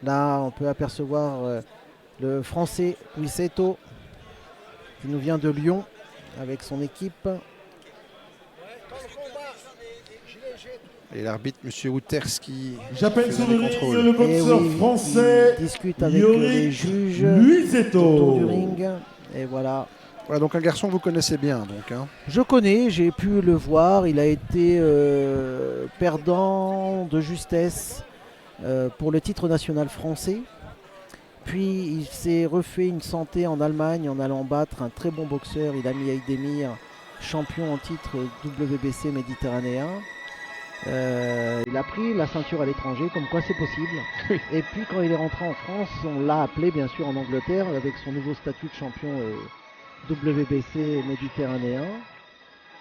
Là, on peut apercevoir le français Wiseto qui nous vient de Lyon avec son équipe. Et l'arbitre, M. Wouters, qui J'appelle sur le ring le Et boxeur oui, français qui discute avec Yorick les juges Luisetto. autour du ring. Et voilà. Voilà, donc un garçon que vous connaissez bien. Donc, hein. Je connais, j'ai pu le voir. Il a été perdant de justesse pour le titre national français. Puis il s'est refait une santé en Allemagne en allant battre un très bon boxeur, Ilhami Aydemir, champion en titre WBC méditerranéen. Il a pris la ceinture à l'étranger, comme quoi c'est possible. Oui. Et puis quand il est rentré en France, on l'a appelé bien sûr en Angleterre avec son nouveau statut de champion WBC méditerranéen.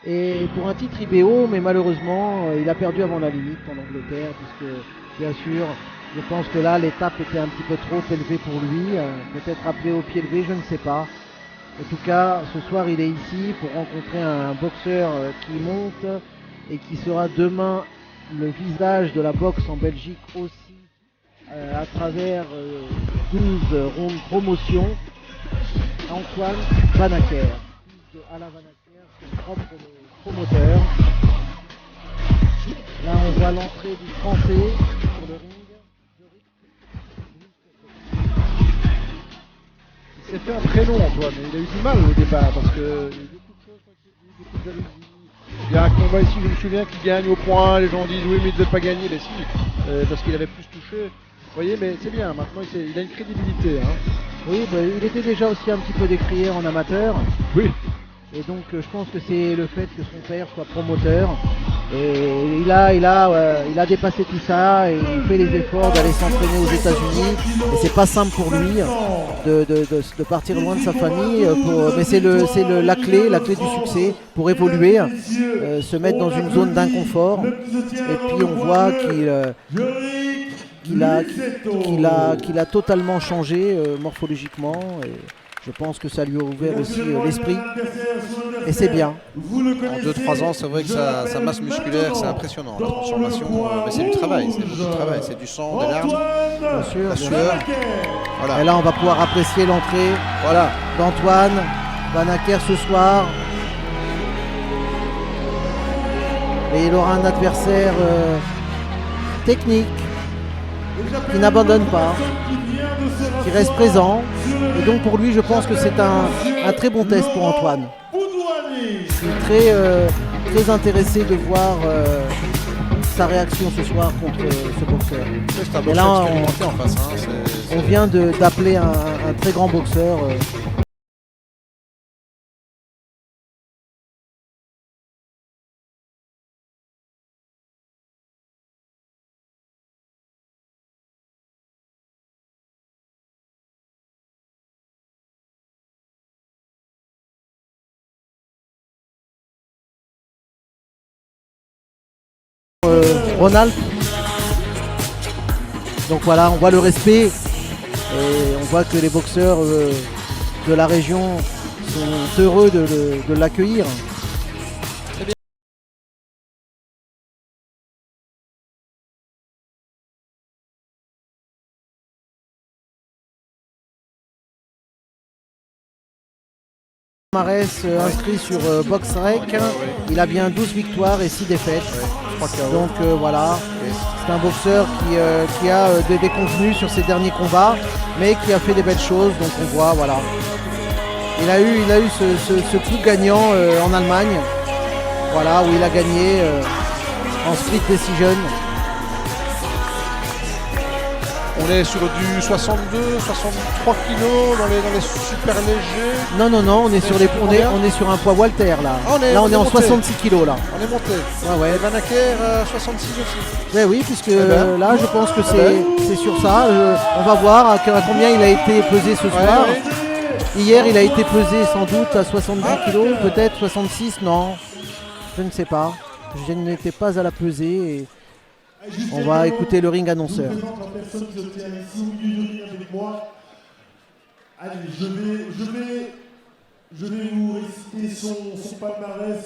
Et pour un titre IBO, mais malheureusement, il a perdu avant la limite en Angleterre, puisque bien sûr, je pense que là, l'étape était un petit peu trop élevée pour lui. Peut-être appelé au pied levé, je ne sais pas. En tout cas, ce soir, il est ici pour rencontrer un boxeur qui monte et qui sera demain le visage de la boxe en Belgique aussi, à travers 12 rondes promotion. Antoine Vanacker, fils de Alain Vanacker, son propre promoteur. Là, on voit l'entrée du français sur le ring. Il s'est fait un très long, Antoine, mais il a eu du mal au départ parce que il y a eu beaucoup de choses qui ont été dites, beaucoup de jalousie. Il y a un combat ici, je me souviens, qu'il gagne au point, les gens disent oui mais il ne devait pas gagner, mais si, parce qu'il avait plus touché. Vous voyez, mais c'est bien, maintenant il a une crédibilité. Hein. Oui, bah, il était déjà aussi un petit peu décrié en amateur. Oui. Et donc je pense que c'est le fait que son père soit promoteur. Et il a dépassé tout ça et il fait les efforts d'aller s'entraîner aux États-Unis. Et c'est pas simple pour lui de partir loin de sa famille. Mais c'est la clé du succès pour évoluer, se mettre dans une zone d'inconfort. Et puis on voit qu'il a totalement changé morphologiquement. Et je pense que ça lui a ouvert aussi l'esprit. Et c'est bien. En 2-3 ans, c'est vrai que sa masse musculaire, c'est impressionnant. La transformation, mais c'est du travail, c'est beaucoup de travail. C'est du sang, des larmes, Bien sûr, la sueur. Voilà. Et là, on va pouvoir apprécier l'entrée d'Antoine Vanacker ce soir. Et il aura un adversaire technique, qui n'abandonne pas, qui reste présent. Et donc pour lui, je pense que c'est un très bon test pour Antoine. Je suis très intéressé de voir sa réaction ce soir contre ce boxeur. C'est un Et boxeur là, expérimenté en face. Hein. on vient d'appeler un très grand boxeur. Ronald. Donc voilà, on voit le respect et on voit que les boxeurs de la région sont heureux de l'accueillir. Palmarès inscrit sur BoxRec, il a bien 12 victoires et 6 défaites. Donc voilà, c'est un boxeur qui a des contenus sur ses derniers combats, mais qui a fait des belles choses. Donc on voit, voilà. Il a eu ce coup gagnant en Allemagne, voilà, où il a gagné en split decision. On est sur du 62, 63 kilos dans les super légers. Non, on est sur un poids Walter là. Là on est en 66 kilos là. On est monté. Ouais. Et Vanacker 66 aussi. Ouais, oui, puisque là je pense que c'est sur ça. On va voir à combien il a été pesé ce soir. Ouais. Hier il a été pesé sans doute à 70 kilos, peut-être 66, non. Je ne sais pas. Je n'étais pas à la pesée. Et on va écouter le ring annonceur. La personne qui se tient ici au milieu du ring avec moi. Allez, je vais vous réciter son palmarès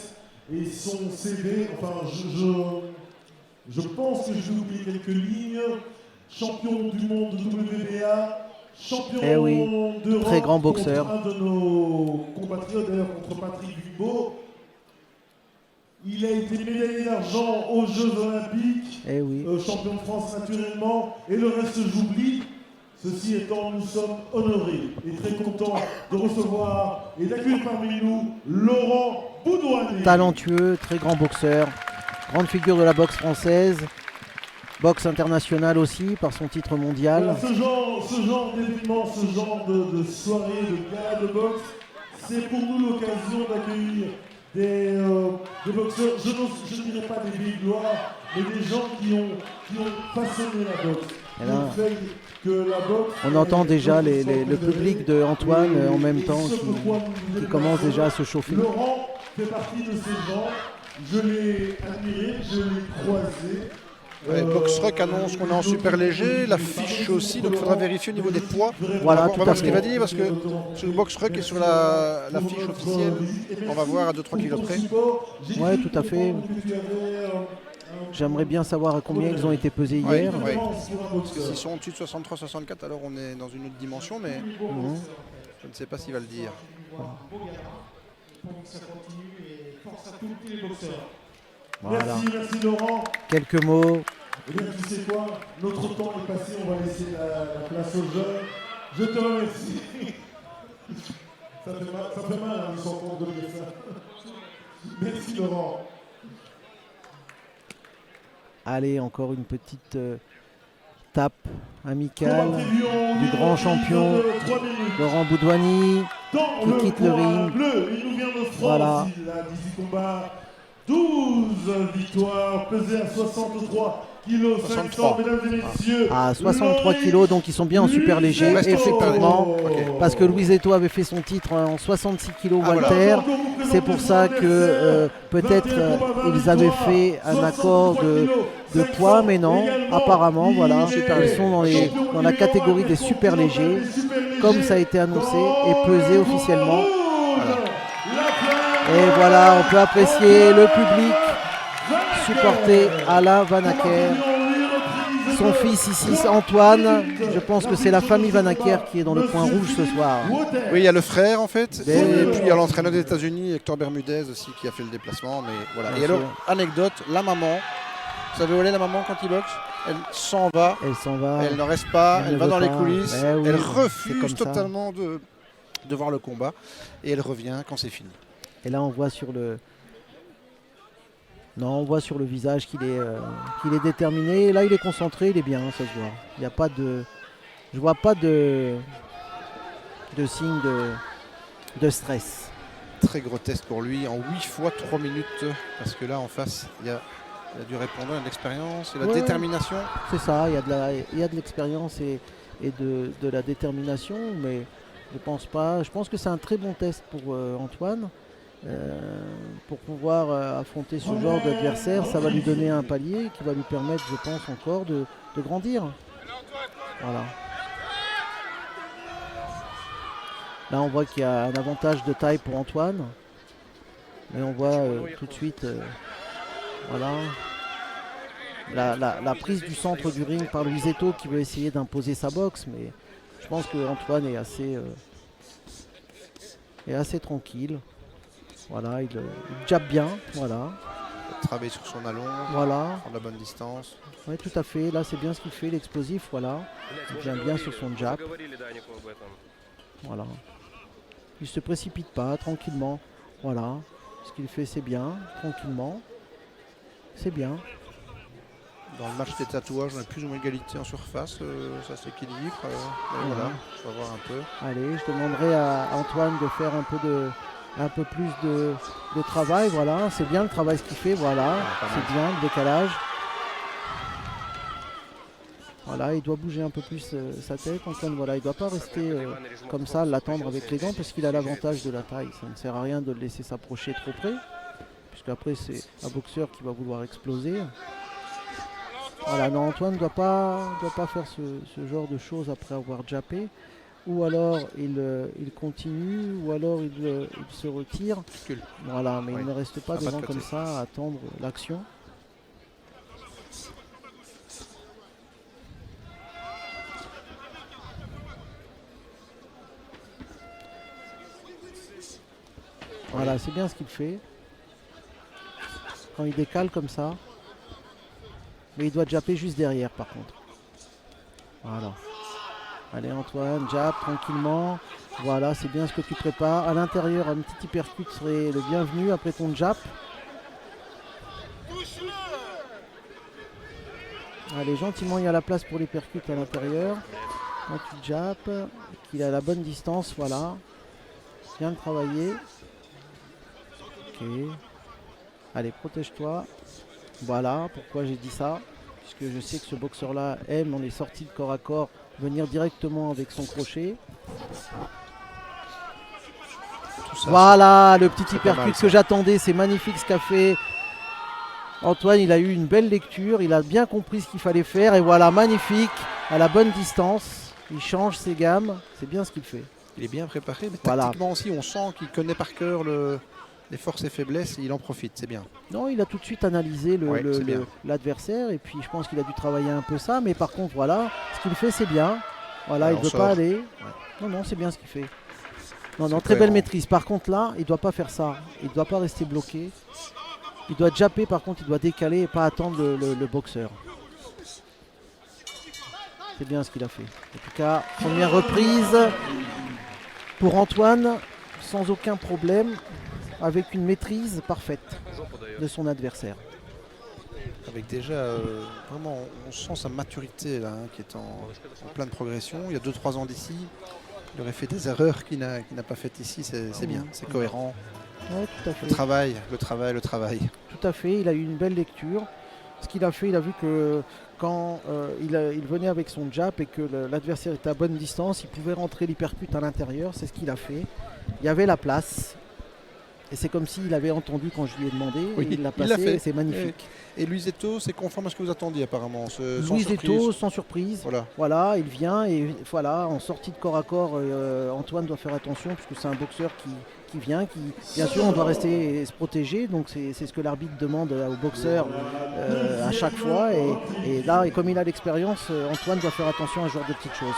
et son CV. Enfin, je pense que je vais oublier quelques lignes. champion du monde de WBA, champion Eh oui, d'Europe, très grand boxeur. contre un de nos compatriotes, d'ailleurs contre Patrick Dubois. Il a été médaillé d'argent aux Jeux Olympiques, Eh oui. champion de France naturellement, et le reste j'oublie. Ceci étant, nous sommes honorés et très contents de recevoir et d'accueillir parmi nous Laurent Boudouani. Talentueux, très grand boxeur, grande figure de la boxe française, boxe internationale aussi par son titre mondial. Voilà, ce genre d'événement, ce genre de soirée, de gala de boxe, c'est pour nous l'occasion d'accueillir des boxeurs, je ne dirais pas des vieilles gloires, mais des gens qui ont façonné la boxe. Et là, qui ont fait que la boxe on entend déjà est le public de Antoine en même temps qui commence déjà à se chauffer. Laurent fait partie de ces gens, je l'ai admiré, je l'ai croisé. Ouais, Boxrec annonce qu'on est en super léger, la fiche aussi, donc il faudra vérifier au niveau des poids. Voilà, on va tout à voir ce qu'il fait. va dire parce que sur le Boxrec et sur la fiche officielle, on va voir à 2-3 kilos près. Ouais, tout à fait. J'aimerais bien savoir à combien ils ont été pesés hier. Ouais. S'ils sont au-dessus de 63-64, alors on est dans une autre dimension, mais je ne sais pas s'il va le dire. Voilà. Merci Laurent. Quelques mots. Eh bien, tu sais quoi, notre temps est passé, on va laisser la place aux jeunes. Je te remercie. Ça fait mal hein, de s'entendre de dire ça. Merci Laurent. Allez, encore une petite tape amicale du grand champion Laurent Boudouani qui quitte le ring. Bleu, il nous vient de France, Voilà. il a 18 combats, 12 victoires, pesé à 63 kilos 500, mesdames et messieurs. À 63 kilos, donc ils sont bien en super léger, Reste en super effectivement, léger. Ok. parce que Louis Eto avait fait son titre en 66 kilos Ah, voilà. Walter. C'est pour ça que peut-être ils avaient fait un accord de poids, mais non, apparemment, voilà, ils sont dans la catégorie des super légers, comme ça a été annoncé et pesé officiellement. Et voilà, on peut apprécier le public supporter Alain Vanacker, son fils ici Antoine. Je pense que c'est la famille Vanacker qui est dans le coin rouge ce soir. Oui, il y a le frère en fait, Ben et oui. puis il y a l'entraîneur des États-Unis, Hector Bermudez aussi, qui a fait le déplacement. Mais voilà. Bien Et alors, sûr. anecdote, la maman, vous savez où elle est la maman quand il boxe? Elle s'en va, Elle s'en va. elle ne reste pas, Elle elle ne va veut dans les pas. coulisses, Eh oui, elle c'est comme refuse ça. totalement de voir le combat et elle revient quand c'est fini. Et là, on voit sur le. Non, on voit sur le visage qu'il est déterminé. Et là, il est concentré, il est bien, ça se voit. Il n'y a pas de. Je vois pas de signe de stress. Très grotesque pour lui, en 8 fois 3 minutes, parce que là en face, il y a du répondant, il y a de l'expérience, il y a de la Ouais. détermination. C'est ça, il y a de l'expérience et de la détermination, mais je pense pas. Je pense que c'est un très bon test pour Antoine. Pour pouvoir affronter ce genre d'adversaire, ça va lui donner un palier qui va lui permettre, je pense, encore de grandir. Voilà. Là, on voit qu'il y a un avantage de taille pour Antoine. Mais on voit tout de suite voilà, la prise du centre du ring par Louis Eto qui veut essayer d'imposer sa boxe. Mais je pense que Antoine est assez tranquille. Voilà, il jabbe bien. Voilà. Travailler sur son allon, Voilà. prendre la bonne distance. Oui, tout à fait. Là, c'est bien ce qu'il fait, l'explosif. Voilà. Il vient bien sur son jab. Voilà. Il se précipite pas, tranquillement. Voilà. Ce qu'il fait, c'est bien, tranquillement. C'est bien. Dans le match des tatouages, on a plus ou moins égalité en surface, ça s'équilibre. Mais voilà, on va voir un peu. Allez, je demanderai à Antoine de faire un peu plus de travail. Voilà, c'est bien le travail ce qu'il fait. Voilà, c'est bien le décalage. Voilà, il doit bouger un peu plus sa tête. Antoine, voilà, il ne doit pas rester comme ça, l'attendre avec les gants parce qu'il a l'avantage de la taille. Ça ne sert à rien de le laisser s'approcher trop près, puisqu'après c'est un boxeur qui va vouloir exploser. Voilà, non, Antoine ne doit pas faire ce genre de choses après avoir jappé. Ou alors il continue, ou alors il se retire. Voilà, mais Oui. il ne reste pas Ah, pas devant de comme côté. ça à attendre l'action. Voilà, c'est bien ce qu'il fait. Quand il décale comme ça. Mais il doit japper juste derrière par contre. Voilà. Allez Antoine, jab tranquillement. Voilà, c'est bien ce que tu prépares. À l'intérieur, un petit hypercute serait le bienvenu après ton jab. Allez, gentiment, il y a la place pour l'hypercute à l'intérieur. Quand tu jappes, qu'il a la bonne distance, voilà. Bien travaillé. Ok. Allez, protège-toi. Voilà pourquoi j'ai dit ça. Puisque je sais que ce boxeur-là aime, on est sorti de corps à corps, venir directement avec son crochet. Ça, voilà, le petit pas mal, hypercute ça. que j'attendais. C'est magnifique ce qu'a fait Antoine. Il a eu une belle lecture. Il a bien compris ce qu'il fallait faire. Et voilà, magnifique, à la bonne distance. Il change ses gammes. C'est bien ce qu'il fait. Il est bien préparé, mais Voilà. tactiquement aussi, on sent qu'il connaît par cœur les forces et faiblesses et il en profite, c'est bien. Non, il a tout de suite analysé Ouais, c'est bien. l'adversaire. Et puis je pense qu'il a dû travailler un peu ça. Mais par contre, voilà, ce qu'il fait, c'est bien. Voilà, Ouais, il on ne veut sort. pas aller. Non, non, c'est bien ce qu'il fait. Non, non, C'est très belle cohérent. maîtrise. Par contre, là, il ne doit pas faire ça. Il ne doit pas rester bloqué. Il doit japper, par contre, il doit décaler et pas attendre le boxeur. C'est bien ce qu'il a fait. En tout cas, première reprise pour Antoine, sans aucun problème, avec une maîtrise parfaite de son adversaire. Avec déjà, vraiment, on sent sa maturité là, qui est en pleine progression. Il y a 2-3 ans d'ici, il aurait fait des erreurs qu'il n'a pas faites ici. C'est bien, c'est cohérent. Ouais, tout à fait. Le travail, le travail, le travail. Tout à fait, il a eu une belle lecture. Ce qu'il a fait, il a vu que quand il venait avec son jab et que l'adversaire était à bonne distance, il pouvait rentrer l'hypercute à l'intérieur. C'est ce qu'il a fait. Il y avait la place. Et c'est comme s'il avait entendu quand je lui ai demandé. Oui, Et il l'a il l'a passé. fait. C'est magnifique. Et Luisetto, c'est conforme à ce que vous attendiez apparemment. Sans Louis surprise. Eto, sans surprise. Voilà. Voilà, il vient et voilà, en sortie de corps à corps, Antoine doit faire attention puisque c'est un boxeur qui vient, bien sûr on doit rester et se protéger, donc c'est ce que l'arbitre demande au boxeur à chaque fois et là, et comme il a l'expérience, Antoine doit faire attention à ce genre de petites choses.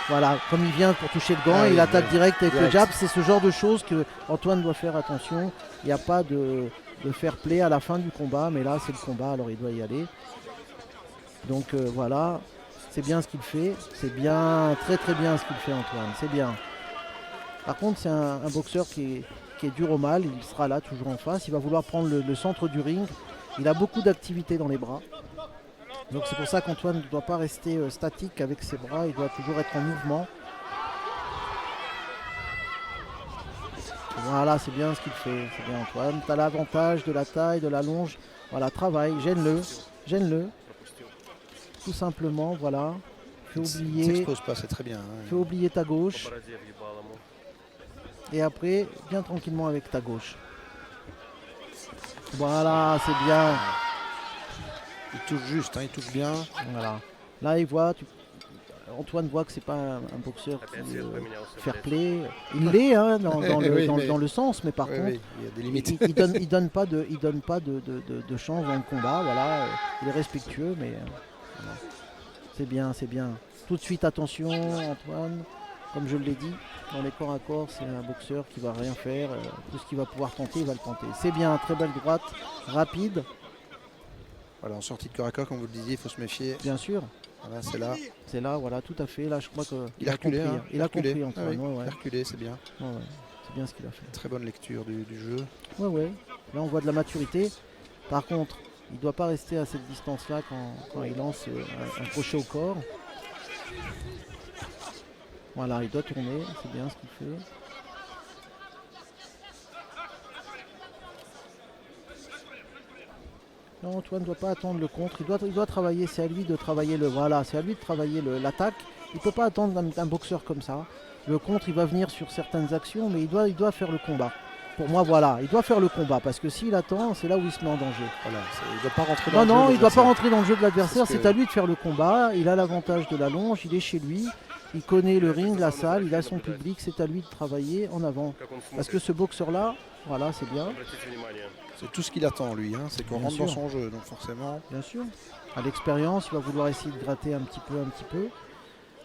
Voilà, comme il vient pour toucher le gant, il attaque direct avec le jab, c'est ce genre de choses que Antoine doit faire attention. Il n'y a pas de fair play à la fin du combat, mais là c'est le combat, alors il doit y aller. Donc voilà, c'est bien ce qu'il fait, c'est bien, très très bien ce qu'il fait Antoine, c'est bien. Par contre c'est un boxeur qui est dur au mal, il sera là toujours en face, il va vouloir prendre le centre du ring, il a beaucoup d'activité dans les bras. Donc c'est pour ça qu'Antoine ne doit pas rester statique avec ses bras, il doit toujours être en mouvement. Voilà, c'est bien ce qu'il fait, c'est bien Antoine. Tu as l'avantage de la taille, de la longe. Voilà, travaille, gêne-le. Tout simplement, voilà. Fais Il oublier, s'expose pas, c'est très bien. Hein. fais oublier ta gauche. Et après, viens tranquillement avec ta gauche. Voilà, c'est bien. Il touche juste, hein, il touche bien. Voilà. Là, il voit, Antoine voit que c'est pas un boxeur qui fair play. Il l'est hein, dans le sens, mais par contre, Oui, il y a des limites. il donne pas de chance dans le combat. Voilà, il est respectueux, mais voilà. C'est bien, c'est bien. Tout de suite, attention, Antoine. Comme je l'ai dit, dans les corps à corps, c'est un boxeur qui va rien faire. Tout ce qu'il va pouvoir tenter, il va le tenter. C'est bien, très belle droite, rapide. Voilà, en sortie de corps à corps, comme vous le disiez, il faut se méfier. Bien sûr. Voilà, c'est là. C'est là, voilà, tout à fait. Là, je crois qu'il Il a reculé. compris. Hein, Il a reculé. compris, Antoine. Ah oui, Ouais, ouais. il a reculé, c'est bien. Ouais, ouais. C'est bien ce qu'il a fait. Très bonne lecture du jeu. Ouais, ouais. Là, on voit de la maturité. Par contre, il ne doit pas rester à cette distance-là quand il lance un crochet au corps. Voilà, il doit tourner. C'est bien ce qu'il fait. Non, Antoine ne doit pas attendre le contre. Il doit travailler. C'est à lui de travailler c'est à lui de travailler l'attaque. Il ne peut pas attendre un boxeur comme ça. Le contre, il va venir sur certaines actions, mais il doit faire le combat. Pour moi, voilà, il doit faire le combat parce que s'il attend, c'est là où il se met en danger. Voilà, il ne doit pas rentrer dans le jeu. Non, de il ne doit pas l'adversaire. rentrer dans le jeu de l'adversaire. Parce que- C'est à lui de faire le combat. Il a l'avantage de la longe, il est chez lui. Il connaît le ring, la salle, il a son public. C'est à lui de travailler en avant. Parce que ce boxeur-là, voilà, c'est bien. C'est tout ce qu'il attend, lui. Hein, c'est qu'on Bien rentre dans sûr. son jeu. Donc forcément, Bien sûr. À l'expérience, il va vouloir essayer de gratter un petit peu.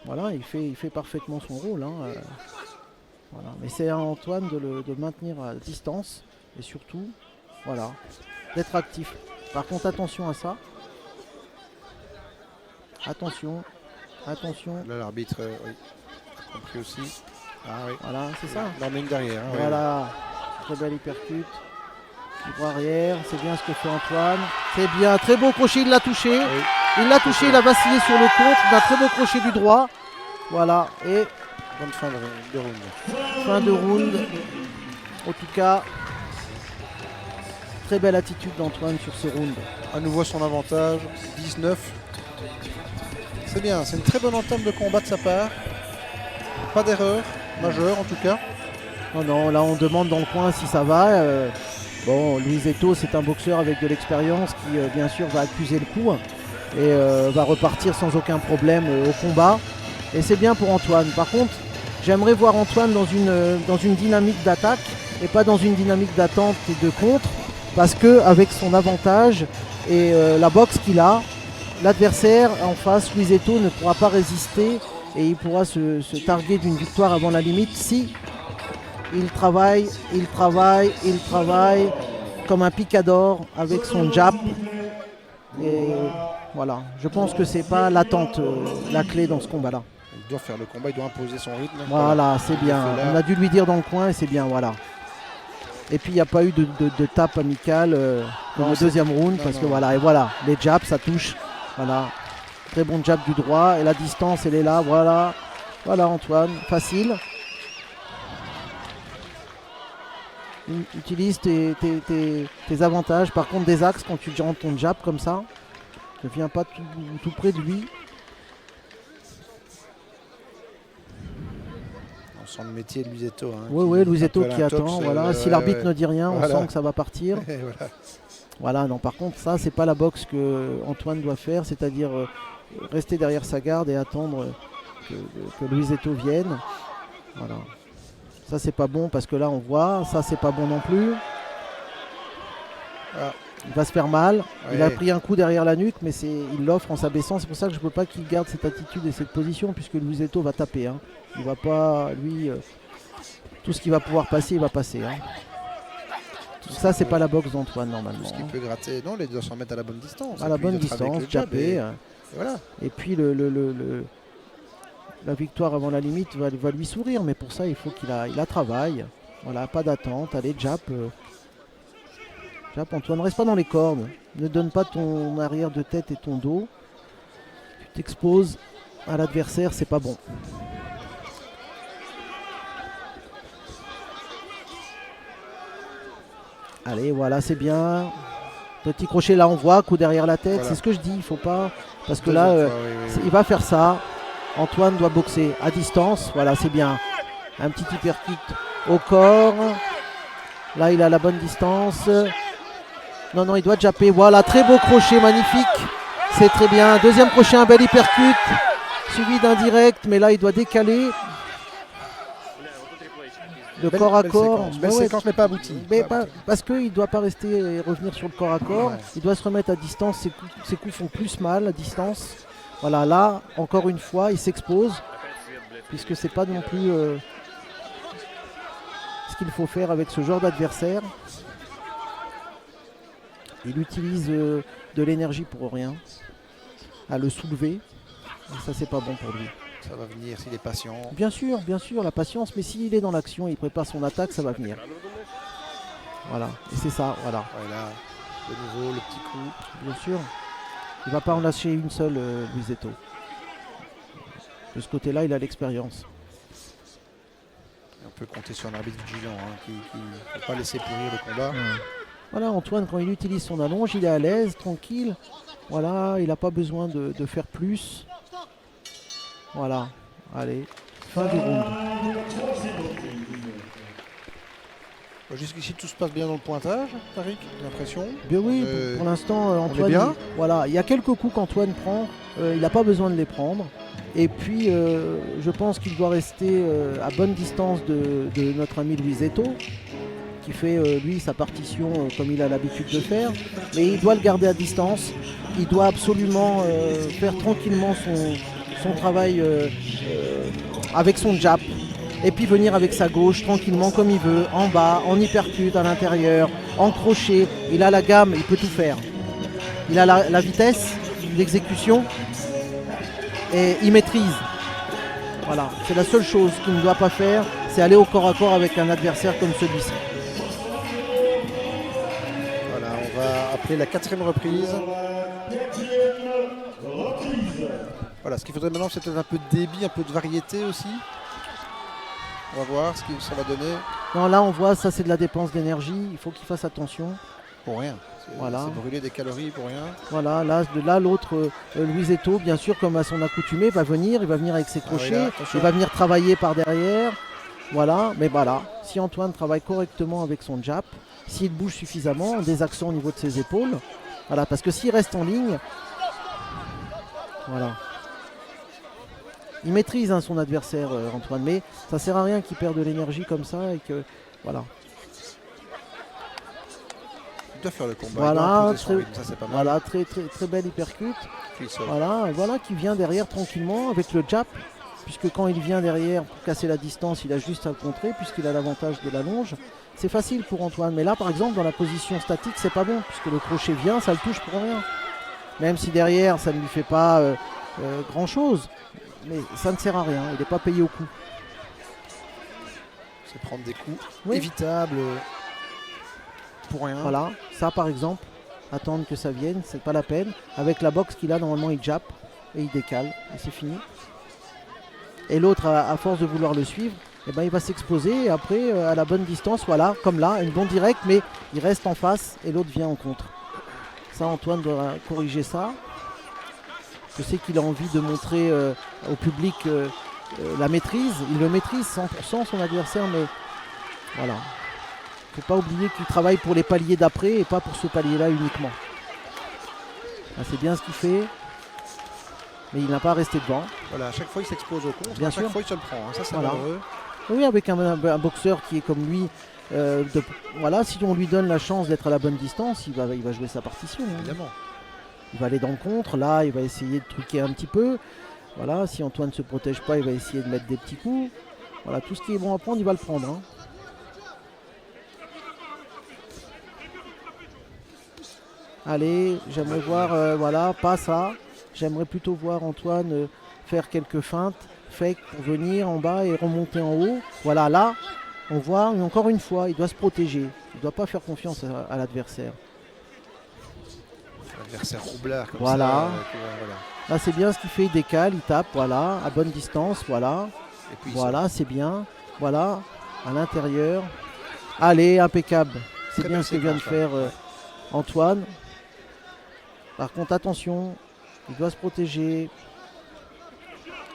Voilà, il fait parfaitement son rôle. Hein. Voilà. Mais c'est à Antoine de maintenir à distance et surtout, voilà, d'être actif. Par contre, attention à ça. Attention, attention. Là, l'arbitre, oui, a compris aussi. Ah oui, Voilà, c'est ça. l'emmène derrière. Hein, Voilà, très belle hypercute. Bras arrière, c'est bien ce que fait Antoine. C'est bien, très beau crochet, il l'a touché. Oui. Il l'a touché, il a vacillé sur le contre. D'un très beau crochet du droit. Voilà, et Bonne fin de round. fin de round. En tout cas, très belle attitude d'Antoine sur ce round. À nouveau son avantage, 19. C'est bien, c'est une très bonne entame de combat de sa part. Pas d'erreur majeure en tout cas. Non, non, là on demande dans le coin si ça va. Bon, Luisetto, c'est un boxeur avec de l'expérience qui, bien sûr, va accuser le coup et va repartir sans aucun problème au combat. Et c'est bien pour Antoine. Par contre, j'aimerais voir Antoine dans une dynamique d'attaque et pas dans une dynamique d'attente et de contre, parce qu'avec son avantage et la boxe qu'il a, l'adversaire en face, Luisetto, ne pourra pas résister et il pourra se targuer d'une victoire avant la limite si il travaille comme un picador avec son jab. Et voilà, je pense que c'est pas l'attente, la clé dans ce combat-là. Il doit faire le combat, il doit imposer son rythme. Voilà, c'est bien. On a dû lui dire dans le coin et c'est bien, voilà. Et puis il n'y a pas eu de tape amicale dans le deuxième round parce que voilà, et voilà, les jabs ça touche. Voilà, très bon jab du droit et la distance elle est là, voilà. Voilà Antoine, facile. Utilise tes avantages. Par contre des axes quand tu rentres ton jab comme ça, ne viens pas tout près de lui. On sent le métier de Luisetto. Hein, Oui, Luisetto qui attend. Voilà. Si l'arbitre ne dit rien, on sent que ça va partir. Voilà. Voilà, non, par contre, ça, c'est pas la boxe que Antoine doit faire, c'est-à-dire rester derrière sa garde et attendre que Luisetto vienne. Voilà. Ça, c'est pas bon parce que là, on voit, ça, c'est pas bon non plus. Ah. Il va se faire mal. Ouais. Il a pris un coup derrière la nuque, mais il l'offre en s'abaissant. C'est pour ça que je ne peux pas qu'il garde cette attitude et cette position, puisque Luisetto va taper. Hein. Il va pas, lui, tout ce qu'il va pouvoir passer, il va passer. Hein. Ça, c'est pas la boxe d'Antoine normalement. Tout ce qu'il peut gratter, non, il doit s'en mettre à la bonne distance. À la bonne distance, jabber. Voilà. Et puis la victoire avant la limite va lui sourire, mais pour ça, il faut qu'il a travaille. Voilà, pas d'attente. Allez, jab. Jab, Antoine, reste pas dans les cordes. Ne donne pas ton arrière de tête et ton dos. Tu t'exposes à l'adversaire, c'est pas bon. Allez, voilà, c'est bien. Petit crochet, là on voit, coup derrière la tête. Voilà. C'est ce que je dis, il faut pas. Parce que là, il va faire ça. Antoine doit boxer à distance. Voilà, c'est bien. Un petit uppercut au corps. Là, il a la bonne distance. Non, il doit japper. Voilà, très beau crochet, magnifique. C'est très bien. Deuxième crochet, un bel uppercut. Suivi d'un direct, mais là, il doit décaler. Le corps à corps. Belle séquence, mais pas aboutie. Parce qu'il ne doit pas rester et revenir sur le corps à corps. Ouais. Il doit se remettre à distance. Ses coups font plus mal à distance. Voilà, là, encore une fois, il s'expose. Puisque c'est pas non plus ce qu'il faut faire avec ce genre d'adversaire. Il utilise de l'énergie pour rien. À le soulever. Et ça, c'est pas bon pour lui. Ça va venir s'il est patient. Bien sûr, la patience, mais s'il est dans l'action, il prépare son attaque, ça va venir. Voilà, et c'est ça, voilà. Voilà, de nouveau le petit coup. Bien sûr, il ne va pas en lâcher une seule, Luisetto. De ce côté-là, il a l'expérience. On peut compter sur un arbitre vigilant qui ne peut pas laisser pourrir le combat. Ouais. Voilà, Antoine, quand il utilise son allonge, il est à l'aise, tranquille. Voilà, il n'a pas besoin de faire plus. Voilà, allez, fin du round. Jusqu'ici, tout se passe bien dans le pointage, Tariq, j'ai l'impression. Bien oui, pour l'instant, Antoine, il y a quelques coups qu'Antoine prend, il n'a pas besoin de les prendre. Et puis, je pense qu'il doit rester à bonne distance de notre ami Luisetto, qui fait, lui, sa partition comme il a l'habitude de faire. Mais il doit le garder à distance. Il doit absolument faire tranquillement son travail avec son jab et puis venir avec sa gauche tranquillement comme il veut, en bas, en hypercute à l'intérieur, en crochet. Il a la gamme, il peut tout faire. Il a la vitesse, l'exécution et il maîtrise. Voilà, c'est la seule chose qu'il ne doit pas faire, c'est aller au corps à corps avec un adversaire comme celui-ci. Voilà, on va appeler la 4e reprise. Voilà, ce qu'il faudrait maintenant, c'est peut-être un peu de débit, un peu de variété aussi. On va voir ce que ça va donner. Non, là on voit, ça c'est de la dépense d'énergie, il faut qu'il fasse attention. Pour rien. Voilà. C'est brûler des calories pour rien. Voilà, là l'autre, Luisetto, bien sûr, comme à son accoutumé, va venir, il va venir avec ses crochets, il va venir travailler par derrière. Voilà, mais voilà, si Antoine travaille correctement avec son jab, s'il bouge suffisamment, en désaxant au niveau de ses épaules, voilà, parce que s'il reste en ligne, voilà. Il maîtrise son adversaire, Antoine, mais ça sert à rien qu'il perde de l'énergie comme ça et que, voilà. Il doit faire le combat. Voilà, ça c'est pas mal. Voilà, très belle hypercute. Puis il sort. Voilà, qui vient derrière tranquillement avec le jab, puisque quand il vient derrière pour casser la distance, il a juste à le contrer, puisqu'il a l'avantage de la longe. C'est facile pour Antoine, mais là par exemple dans la position statique, c'est pas bon, puisque le crochet vient, ça le touche pour rien. Même si derrière ça ne lui fait pas grand chose, mais ça ne sert à rien, il n'est pas payé au coup. C'est prendre des coups Oui. évitables pour rien. Voilà, ça par exemple, attendre que ça vienne, c'est pas la peine. Avec la boxe qu'il a, normalement il jappe et il décale, et c'est fini. Et l'autre, à force de vouloir le suivre, eh ben, il va s'exposer et après à la bonne distance, voilà, comme là, une bonne directe, mais il reste en face et l'autre vient en contre. Ça, Antoine doit corriger ça. Je sais qu'il a envie de montrer au public la maîtrise. Il le maîtrise 100% son adversaire, mais voilà. Il ne faut pas oublier qu'il travaille pour les paliers d'après et pas pour ce palier-là uniquement. Ah, c'est bien ce qu'il fait, mais il n'a pas à rester devant. Voilà, à chaque fois il s'expose au contre, Bien à chaque sûr. fois il se le prend. Hein. Ça c'est Voilà. malheureux. Oui, avec un boxeur qui est comme lui, voilà, si on lui donne la chance d'être à la bonne distance, il va jouer sa partition. Hein. Évidemment. Il va aller dans le contre, là il va essayer de truquer un petit peu. Voilà, si Antoine ne se protège pas, il va essayer de mettre des petits coups. Voilà, tout ce qui est bon à prendre, il va le prendre. Hein. Allez, j'aimerais voir, voilà, pas ça. J'aimerais plutôt voir Antoine faire quelques feintes, fake pour venir en bas et remonter en haut. Voilà, là, on voit, mais encore une fois, il doit se protéger. Il ne doit pas faire confiance à l'adversaire. L'adversaire roublard comme Voilà. ça. Voilà. Là, c'est bien ce qu'il fait, il décale, il tape, voilà, à bonne distance, voilà. Et puis, Voilà, c'est bien. Voilà, à l'intérieur. Allez, impeccable. C'est Très bien belle ce que vient de séquence, faire ouais. Antoine. Par contre, attention, il doit se protéger.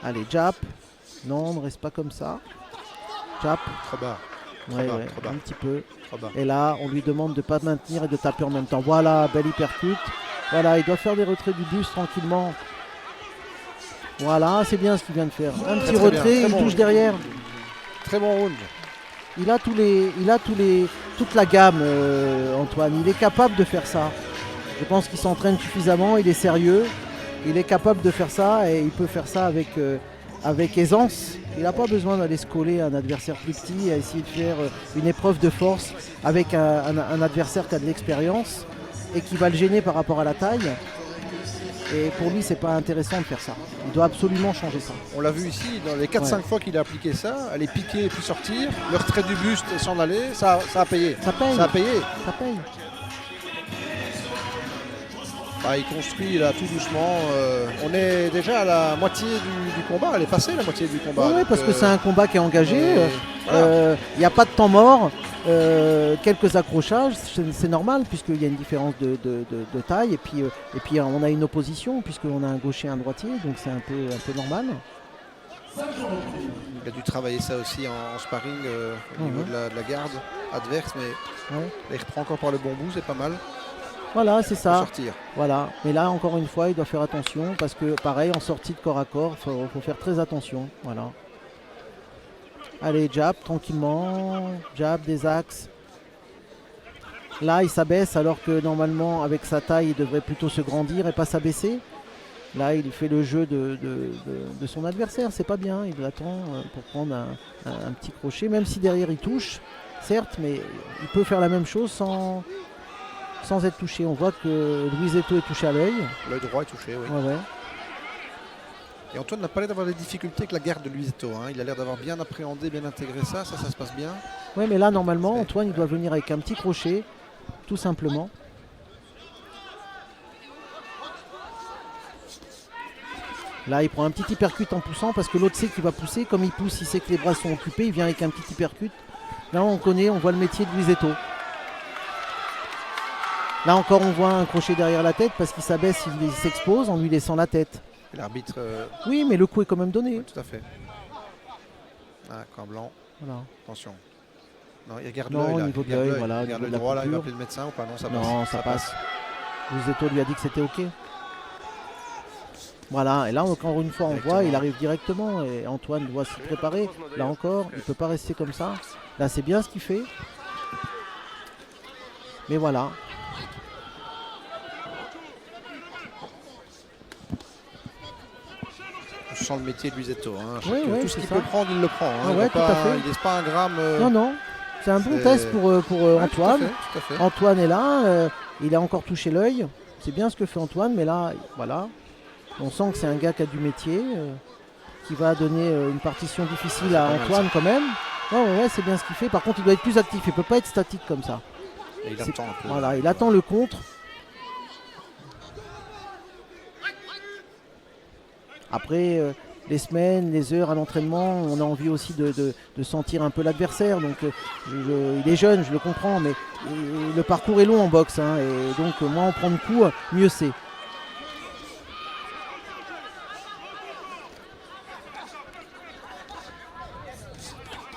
Allez, jab. Non, ne reste pas comme ça. Jab. Trop bas. Ouais, bas, ouais, trop bas. un petit peu. Trop bas. Et là, on lui demande de ne pas maintenir et de taper en même temps. Voilà, belle hypercute. Voilà, il doit faire des retraits du buste tranquillement. Voilà, c'est bien ce qu'il vient de faire. Un petit très retrait, bien, très il bon. touche derrière. Très bon round. Il a toute la gamme, Antoine. Il est capable de faire ça. Je pense qu'il s'entraîne suffisamment, il est sérieux. Il est capable de faire ça et il peut faire ça avec aisance. Il n'a pas besoin d'aller se coller à un adversaire plus petit et à essayer de faire une épreuve de force avec un adversaire qui a de l'expérience et qui va le gêner par rapport à la taille. Et pour lui, c'est pas intéressant de faire ça. Il doit absolument changer ça. On l'a vu ici, dans les 4-5 Ouais. fois qu'il a appliqué ça, aller piquer et puis sortir, le retrait du buste et s'en aller, ça a payé. Ça paye. Ça a payé. Ça paye. Bah, il construit là tout doucement. On est déjà à la moitié du combat. Elle est passée la moitié du combat. Oui, Donc, parce que c'est un combat qui est engagé. voilà. Il n'y a pas de temps mort. Quelques accrochages, c'est normal puisqu'il y a une différence de taille. Et puis on a une opposition puisqu'on a un gaucher et un droitier. Donc c'est un peu normal. Il a dû travailler ça aussi en sparring au niveau de la garde adverse. Mais Ouais. là, il reprend encore par le bon bout, c'est pas mal. Voilà, c'est Pour ça. sortir. Voilà. Mais là, encore une fois, il doit faire attention parce que pareil, en sortie de corps à corps, faut faire très attention. Voilà. Allez, jab, tranquillement. Jab, des axes. Là, il s'abaisse alors que normalement, avec sa taille, il devrait plutôt se grandir et pas s'abaisser. Là, il fait le jeu de son adversaire, c'est pas bien. Il attend pour prendre un petit crochet, même si derrière il touche, certes, mais il peut faire la même chose sans être touché. On voit que Luizetto est touché à l'œil. L'œil droit est touché, oui. Ouais. Et Antoine n'a pas l'air d'avoir des difficultés avec la garde de Luizetto. Hein. Il a l'air d'avoir bien appréhendé, bien intégré ça se passe bien. Oui, mais là, normalement, Antoine, il doit venir avec un petit crochet, tout simplement. Là, il prend un petit hypercute en poussant parce que l'autre sait qu'il va pousser. Comme il pousse, il sait que les bras sont occupés. Il vient avec un petit hypercute. Là, on voit le métier de Luizetto. Là encore, on voit un crochet derrière la tête parce qu'il s'abaisse, il s'expose en lui laissant la tête. L'arbitre. Oui, mais le coup est quand même donné. Oui, tout à fait. Ah, camp blanc. Voilà. Attention. Non, il regarde Non, l'œil. au niveau de l'œil, voilà. Il regarde le droit, là, il va appeler le médecin ou pas? Non, ça passe. Non, ça passe. Luizetto lui a dit que c'était OK. Voilà, et là encore une fois on voit, il arrive directement et Antoine doit s'y préparer. Là encore, il ne peut pas rester comme ça. Là c'est bien ce qu'il fait. Mais voilà. On sent le métier de Luizetto. Hein. Oui, tout ce qu'il peut prendre, il le prend. Hein. Ah ouais, tout à fait. Il ne laisse pas un gramme. Non. C'est un bon test pour Antoine. Tout à fait. Antoine est là, il a encore touché l'œil. C'est bien ce que fait Antoine, mais là, voilà. On sent que c'est un gars qui a du métier, qui va donner une partition difficile à Antoine quand même. Ouais, c'est bien ce qu'il fait. Par contre, il doit être plus actif. Il ne peut pas être statique comme ça. Et il attend un peu. Voilà, il attend le contre. Après, les semaines, les heures à l'entraînement, on a envie aussi de sentir un peu l'adversaire. Donc, il est jeune, je le comprends, mais le parcours est long en boxe. Hein, et donc, moins on prend de coups, mieux c'est.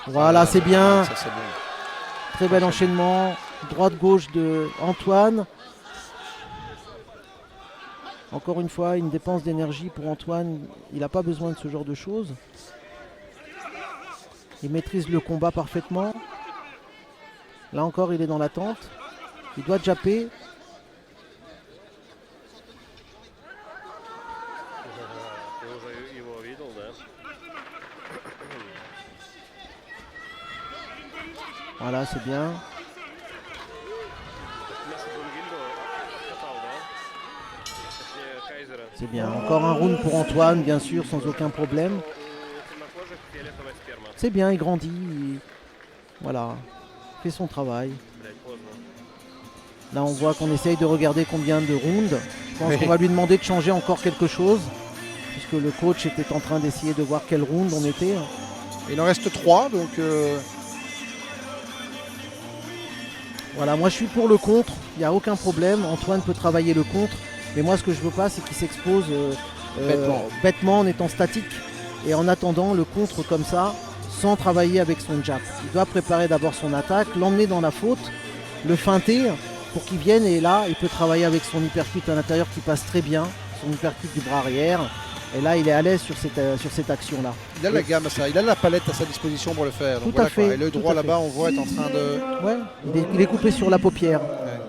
Voilà, c'est bien. Ça, c'est bon. Très bel enchaînement. Droite-gauche de Antoine. Encore une fois, une dépense d'énergie pour Antoine. Il n'a pas besoin de ce genre de choses. Il maîtrise le combat parfaitement. Là encore, il est dans l'attente. Il doit japper. Voilà, c'est bien. C'est bien. Encore un round pour Antoine, bien sûr, sans aucun problème. C'est bien, il grandit. Voilà, fait son travail. Là, on voit qu'on essaye de regarder combien de rounds. Je pense qu'on va lui demander de changer encore quelque chose. Puisque le coach était en train d'essayer de voir quel round on était. Il en reste 3, donc... Voilà, moi je suis pour le contre, il n'y a aucun problème. Antoine peut travailler le contre. Mais moi ce que je veux pas, c'est qu'il s'expose bêtement en étant statique. Et en attendant le contre comme ça, sans travailler avec son jab. Il doit préparer d'abord son attaque, l'emmener dans la faute, le feinter pour qu'il vienne. Et là, il peut travailler avec son hypercute à l'intérieur qui passe très bien. Son hypercute du bras arrière. Et là, il est à l'aise sur cette action-là. Il a la gamme à ça, il a la palette à sa disposition pour le faire. Donc tout à fait. Et le droit là-bas, on voit, est en train de... Ouais, il est coupé sur la paupière. Ouais.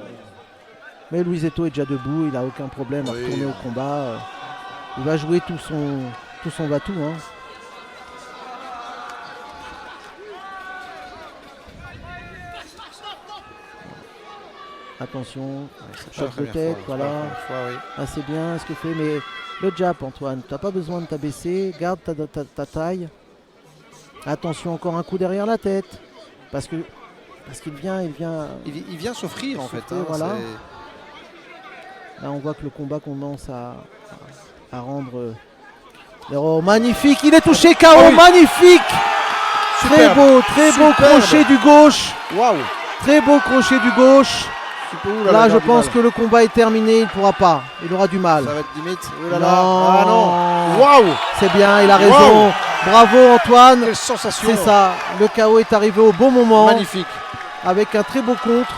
Mais Luizetto est déjà debout, il n'a aucun problème à retourner au combat. Il va jouer tout son va-tout. Hein. Attention, choc de tête, voilà. Ah, c'est bien ce que fait, mais le jab, Antoine, tu n'as pas besoin de t'abaisser, garde ta taille. Attention, encore un coup derrière la tête, parce qu'il vient... Il vient s'offrir en fait. Hein, voilà. Là, on voit que le combat commence à rendre... Oh, magnifique, il est touché KO, oh, oui. Magnifique. Superbe. Très beau crochet du gauche. Waouh. Très beau crochet du gauche. Là, je pense que le combat est terminé, il ne pourra pas. Il aura du mal. Ça va être limite. Oh là là. Ah non. Waouh. C'est bien, il a raison. Bravo Antoine. Quelle sensation. C'est ça. Le KO est arrivé au bon moment. Magnifique. Avec un très beau contre.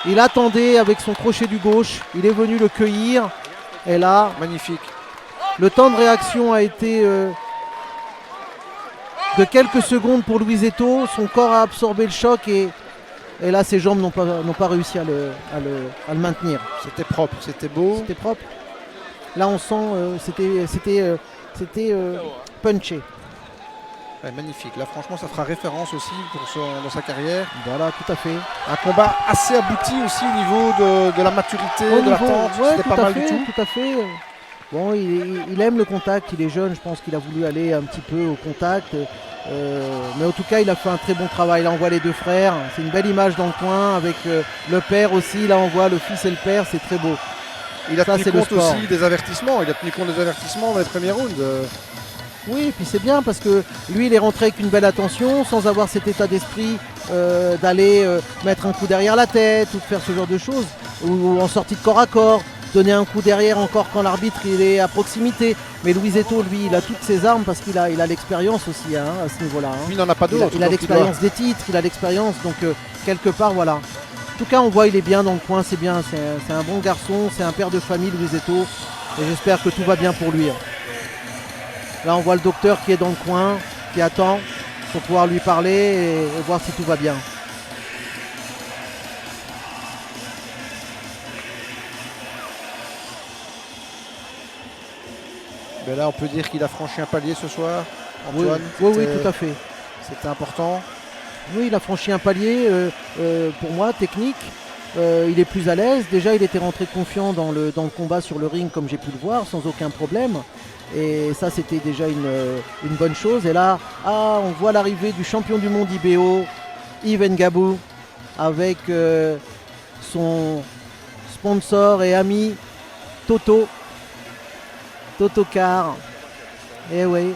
Il attendait avec son crochet du gauche. Il est venu le cueillir. Et là, magnifique. Le temps de réaction a été de quelques secondes pour Luizetto. Son corps a absorbé le choc et là ses jambes n'ont pas réussi à le maintenir. C'était propre, c'était beau. C'était propre. Là, on sent c'était punché. Ouais, magnifique. Là, franchement, ça fera référence aussi dans sa carrière. Voilà, tout à fait. Un combat assez abouti aussi au niveau de la maturité, de l'attente. Ouais, C'était pas mal du tout. tout à fait. Bon, il aime le contact, il est jeune, je pense qu'il a voulu aller un petit peu au contact. Mais en tout cas, il a fait un très bon travail. Là, on voit les deux frères. C'est une belle image dans le coin avec le père aussi. Là, on voit le fils et le père. C'est très beau. Il a tenu compte aussi des avertissements. Il a tenu compte des avertissements dans les premiers rounds. Oui, et puis c'est bien parce que lui, il est rentré avec une belle attention, sans avoir cet état d'esprit d'aller mettre un coup derrière la tête ou de faire ce genre de choses. Ou en sortie de corps à corps, donner un coup derrière encore quand l'arbitre il est à proximité. Mais Luisetto, lui, il a toutes ses armes parce qu'il a l'expérience aussi hein, à ce niveau-là. Hein. Il n'en a pas d'autres. Il a l'expérience des titres, il a l'expérience, donc quelque part, voilà. En tout cas, on voit il est bien dans le coin, c'est bien, c'est un bon garçon, c'est un père de famille, Luisetto. Et j'espère que tout va bien pour lui. Là, on voit le docteur qui est dans le coin, qui attend pour pouvoir lui parler et voir si tout va bien. Mais là, on peut dire qu'il a franchi un palier ce soir, Antoine. Oui, tout à fait. C'était important. Oui, il a franchi un palier, pour moi, technique. Il est plus à l'aise. Déjà, il était rentré confiant dans le combat sur le ring, comme j'ai pu le voir, sans aucun problème. Et ça, c'était déjà une bonne chose. Et là, on voit l'arrivée du champion du monde IBO, Yves Ngabou, avec son sponsor et ami Toto Car. Et oui,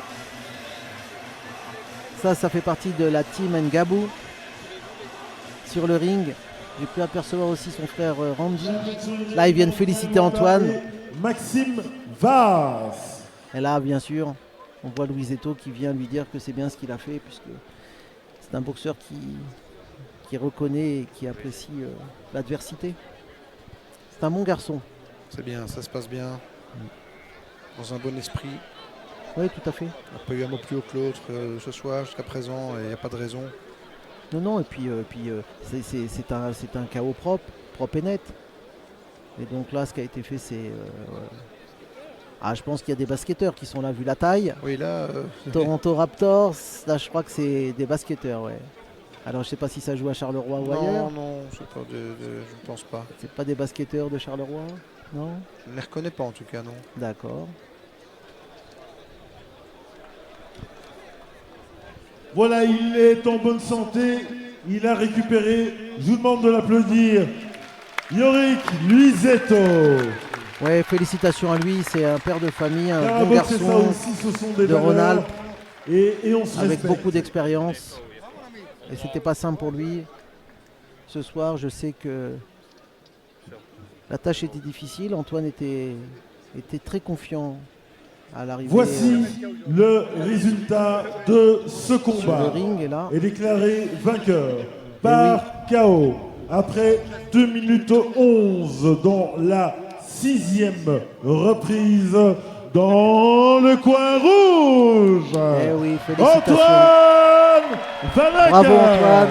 ça fait partie de la team Ngabou. Sur le ring, j'ai pu apercevoir aussi son frère Randy. Là, ils viennent féliciter Antoine. Maxime Vaz. Et là, bien sûr, on voit Luisetto qui vient lui dire que c'est bien ce qu'il a fait, puisque c'est un boxeur qui reconnaît et qui apprécie l'adversité. C'est un bon garçon. C'est bien, ça se passe bien. Dans un bon esprit. Oui, tout à fait. On n'a pas eu un mot plus haut que l'autre ce soir, jusqu'à présent, et il n'y a pas de raison. Non, et puis c'est un chaos propre et net. Et donc là, ce qui a été fait, c'est... je pense qu'il y a des basketteurs qui sont là, vu la taille. Oui, là... Toronto Raptors, là, je crois que c'est des basketteurs, ouais. Alors, je sais pas si ça joue à Charleroi ou ailleurs. Non, je ne pense pas. C'est pas des basketteurs de Charleroi, non? Je ne les reconnais pas, en tout cas, non. D'accord. Voilà, il est en bonne santé. Il a récupéré. Je vous demande de l'applaudir. Yorick Luisetto. Ouais, félicitations à lui. C'est un père de famille, un bon garçon garçon aussi, ce sont des de Rhône-Alpes. Et on se avec respecte. beaucoup d'expérience. Et c'était pas simple pour lui. Ce soir, je sais que la tâche était difficile. Antoine était très confiant à l'arrivée. Voici le résultat de ce combat. Sur le ring, et là. Est déclaré vainqueur par KO après 2 minutes 11 dans la 6e reprise dans le coin rouge. Eh oui, félicitations. Antoine Valaca. Bravo Antoine.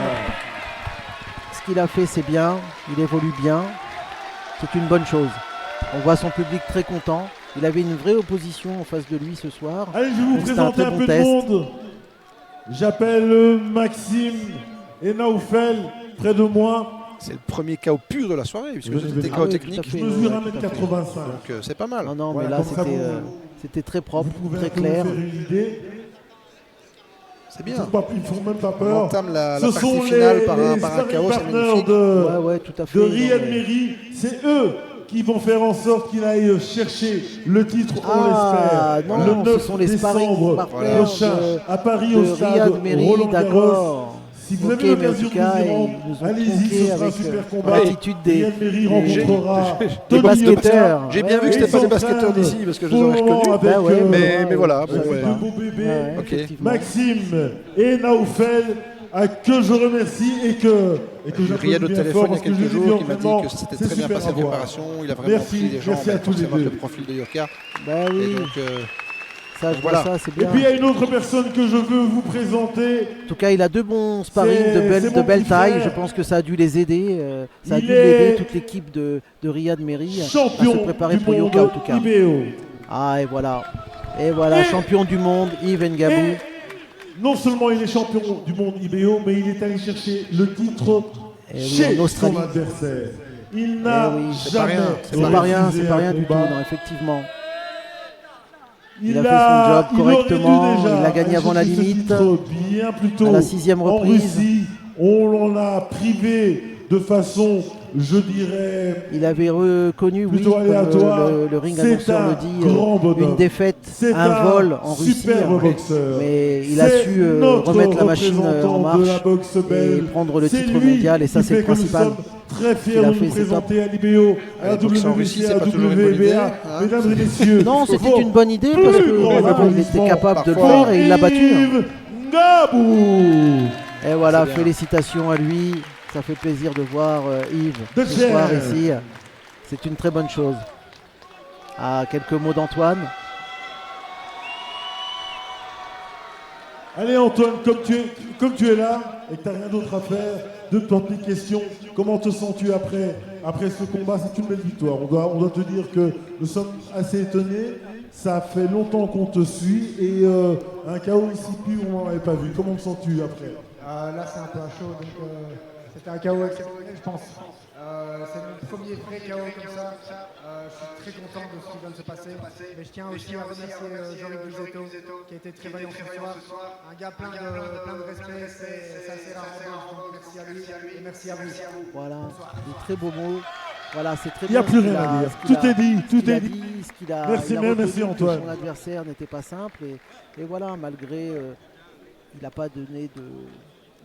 Ce qu'il a fait, c'est bien. Il évolue bien. C'est une bonne chose. On voit son public très content. Il avait une vraie opposition en face de lui ce soir. Allez, je vais vous Donc, présenter un bon peu test. de monde. J'appelle Maxime et Naoufel près de moi. C'est le premier KO pur de la soirée, puisque Oui, c'était oui, KO oui, technique. tout à Je fait. mesure Ouais, tout à 1m85. Donc c'est pas mal. Non, Voilà, mais là comme ça, c'était très propre, Vous pouvez très un peu clair. vous faire une idée. C'est Ils bien. ne font même pas On peur. entame la Ce partie sont finale les par un sparring KO, c'est partners magnifique. Ouais, tout à fait. de Non, Riyad mais- Meri. C'est eux qui vont faire en sorte qu'il aille chercher le titre, on Ah, l'espère, non, le ce 9 sont les sparring décembre partners prochain de- à Paris de au stade Riyad Meri, Roland Garros. d'accord. Si vous Ok, avez mais en l'occasion tout de cas, vous y ils rendre, nous ont allez-y, tronqué ce sera un avec super combat. l'attitude des Riyad Meri rencontrera des Tony basketteurs. Yoka. J'ai bien vu que Et c'était pas des ils basketteurs s'entraînent d'ici, parce que je les aurais follement reconnus. avec, Bah ouais, mais voilà, bon, avec ouais. deux beaux bébés. Ouais, Ok. effectivement. Maxime et Naoufel, que je remercie et que J'ai Riyad au j'applaudis bien téléphone fort il y a parce que quelques je l'ai vu jours qui m'a dit entraînement, que c'était c'est très bien super passé à la voir. préparation. Il a vraiment Merci, pris les gens merci à avec tous les forcément deux. le profil de Yoka. Bah oui, Et donc, Ça, je Voilà. vois ça, c'est Et bien. puis il y a une autre personne que je veux vous présenter. En tout cas, il a deux bons sparring C'est de mon belle petit taille. frère. Je pense que ça a dû les aider. Ça a Il dû est l'aider, toute l'équipe de Riyad Merri, à se Champion préparer du pour monde Yoka en tout cas. IBO. Ah, et voilà. Et voilà, Et- champion du monde, Yves Ngabou. Et non seulement il est champion du monde IBO, mais il est allé chercher le titre Eh oui, chez en Australie. son adversaire. Il n'a Eh oui, c'est pas jamais rien, C'est pas rien, refusé c'est pas un rien du tout, combat. non, effectivement. Il a fait son job il aurait dû correctement, déjà il a gagné avant la aller chercher ce limite. titre bien plus tôt. À la 6e En reprise. Russie, on l'en a privé de façon, je dirais, Il avait reconnu, oui, plutôt comme aléatoire. le ring C'est annonceur un le dit, grand bonhomme. une défaite, C'est un vol en Russie. superbe hein. boxeur. Mais il a C'est su notre remettre la machine en représentant de la marche boxe et belge. prendre le C'est titre lui mondial, et ça qui c'est le fait que nous principal. sommes très fiers Il a de fait nous ses présenter à l'IBO, à la Les boxeurs en Russie, WBC, à c'est la pas toujours une bonne idée, WBA. hein. Mesdames et messieurs, Non, c'était vos une bonne idée parce que plus voilà, grands il était capable de le parfois. faire et il l'a battu. hein. Yves Ngabou. Et voilà, C'est bien. félicitations à lui. Ça fait plaisir de voir Yves De ce soir chair. ici. C'est une très bonne chose. Ah, quelques mots d'Antoine. Allez Antoine, comme tu es là et que tu n'as rien d'autre à faire, deux petites questions. Comment te sens-tu après ce combat? C'est une belle victoire. On doit te dire que nous sommes assez étonnés. Ça fait longtemps qu'on te suit et un chaos ici pur, on n'en avait pas vu. Comment te sens-tu après? Là, c'est un peu à chaud, donc c'était un chaos exceptionnel, je pense. C'est mon premier vrai chaos comme ça. Je suis très content de ce qui vient de se passer. Mais je tiens aussi à remercier Jean-Luc Buzetto, qui a été très vaillant ce soir. Un gars plein de respect, c'est assez rare. Donc merci à lui et merci à vous. Voilà, des très beaux mots. Voilà, c'est très Il n'y a bien plus ce qu'il rien à dire. ce qu'il Tout est dit, ce qu'il tout a est dit. ce qu'il a- Merci, il a mais reconnu merci, que Antoine. Son adversaire n'était pas simple et voilà, malgré, il n'a pas donné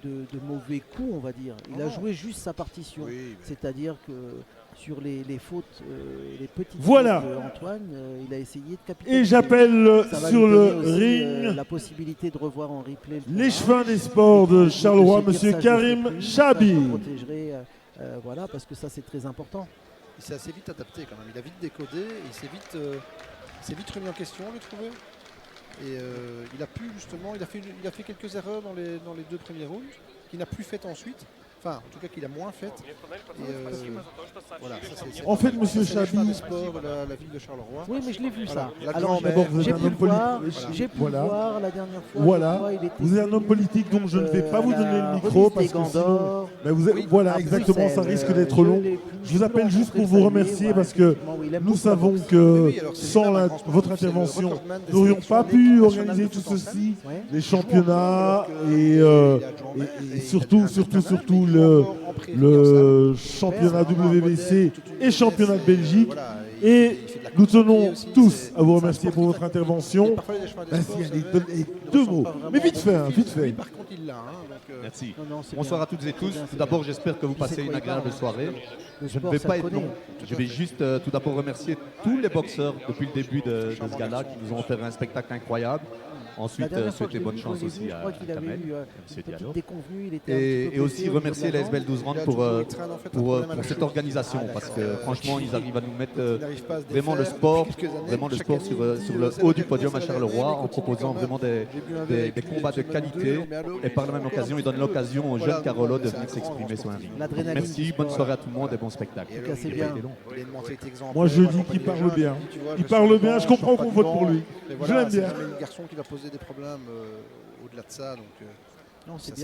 de mauvais coups, on va dire. Il a joué juste sa partition, Oui, c'est-à-dire que sur les fautes, les petites Voilà. fautes d'Antoine, il a essayé de capitaliser. Et j'appelle Ça va sur lui le donner aussi, ring la possibilité de revoir en replay le les combat. chevins des sports de Et Charleroi, de se dire, monsieur ça, je le ferai Karim plus, ça, Chabi. je le protégerai, voilà, parce que ça c'est très important. Il s'est assez vite adapté quand même. Il a vite décodé et il s'est vite remis en question, j'ai trouvé. Et il a pu justement, il a fait quelques erreurs dans les deux premiers rounds qu'il n'a plus fait ensuite. Enfin, en tout cas qu'il a moins fait. Et voilà, ça, c'est En fait, monsieur c'est les chemins Chabi, de sport de la ville de Charleroi. Oui, mais je l'ai vu Voilà, ça. la Alors, grand-mère. d'abord, vous j'ai êtes un pu homme le voir, politique. j'ai pu Voilà. le voir la dernière fois. Voilà. je crois, il était Vous êtes un homme politique, donc je ne vais pas vous donner le micro parce que sinon, ben vous êtes- Oui, voilà, à exactement, ça Bruxelles, risque d'être long. Je vous appelle juste pour vous remercier parce que nous savons que Oui, alors, c'est sans lui-même un la- grand sportif, votre c'est le intervention, recordman des nous n'aurions sélections pas de pu l'équipe nationale organiser de tout foot en ceci, Ouais. les championnats et surtout le championnat WBC et championnat de Belgique. Et nous tenons tous à vous remercier pour votre intervention. Merci, allez, donnez deux mots. Mais vite fait, hein, vite fait. Par contre, il l'a. Merci. Non, non, c'est Bonsoir bien. à toutes et tous. C'est bien, c'est Tout d'abord, bien. j'espère que vous Il sait passez de une quoi il agréable parle. soirée. Le Je ne sport, vais ça pas le être connaît. long. Je vais juste tout d'abord remercier tous les boxeurs depuis le début de ce gala qui nous ont offert un spectacle incroyable. La Ensuite, dernière fois que souhaiter je bonne l'ai vu chance jouer, aussi je à crois qu'il avait Kamel, eu à une M. petite Diallo. déconvenue. Il était un petit peu Et blessé aussi au niveau remercier de la la jambe. SBL 12 Round pour cette organisation parce que franchement ils arrivent à nous mettre vraiment le sport sur le haut du podium à Charleroi en proposant vraiment des combats de qualité et par la même occasion ils donnent l'occasion aux jeunes Carolo de venir s'exprimer sur un ring. L'adrénaline Merci, du bonne sport. soirée à tout le monde et bon spectacle. tout cas, c'est Il a bien. pas été long. Moi, je dis qu'il parle bien. Il parle bien, je comprends qu'on vote pour lui. Je l'aime bien. C'est un garçon qui va poser des problèmes au-delà de ça. Donc, Non, c'est ça bien.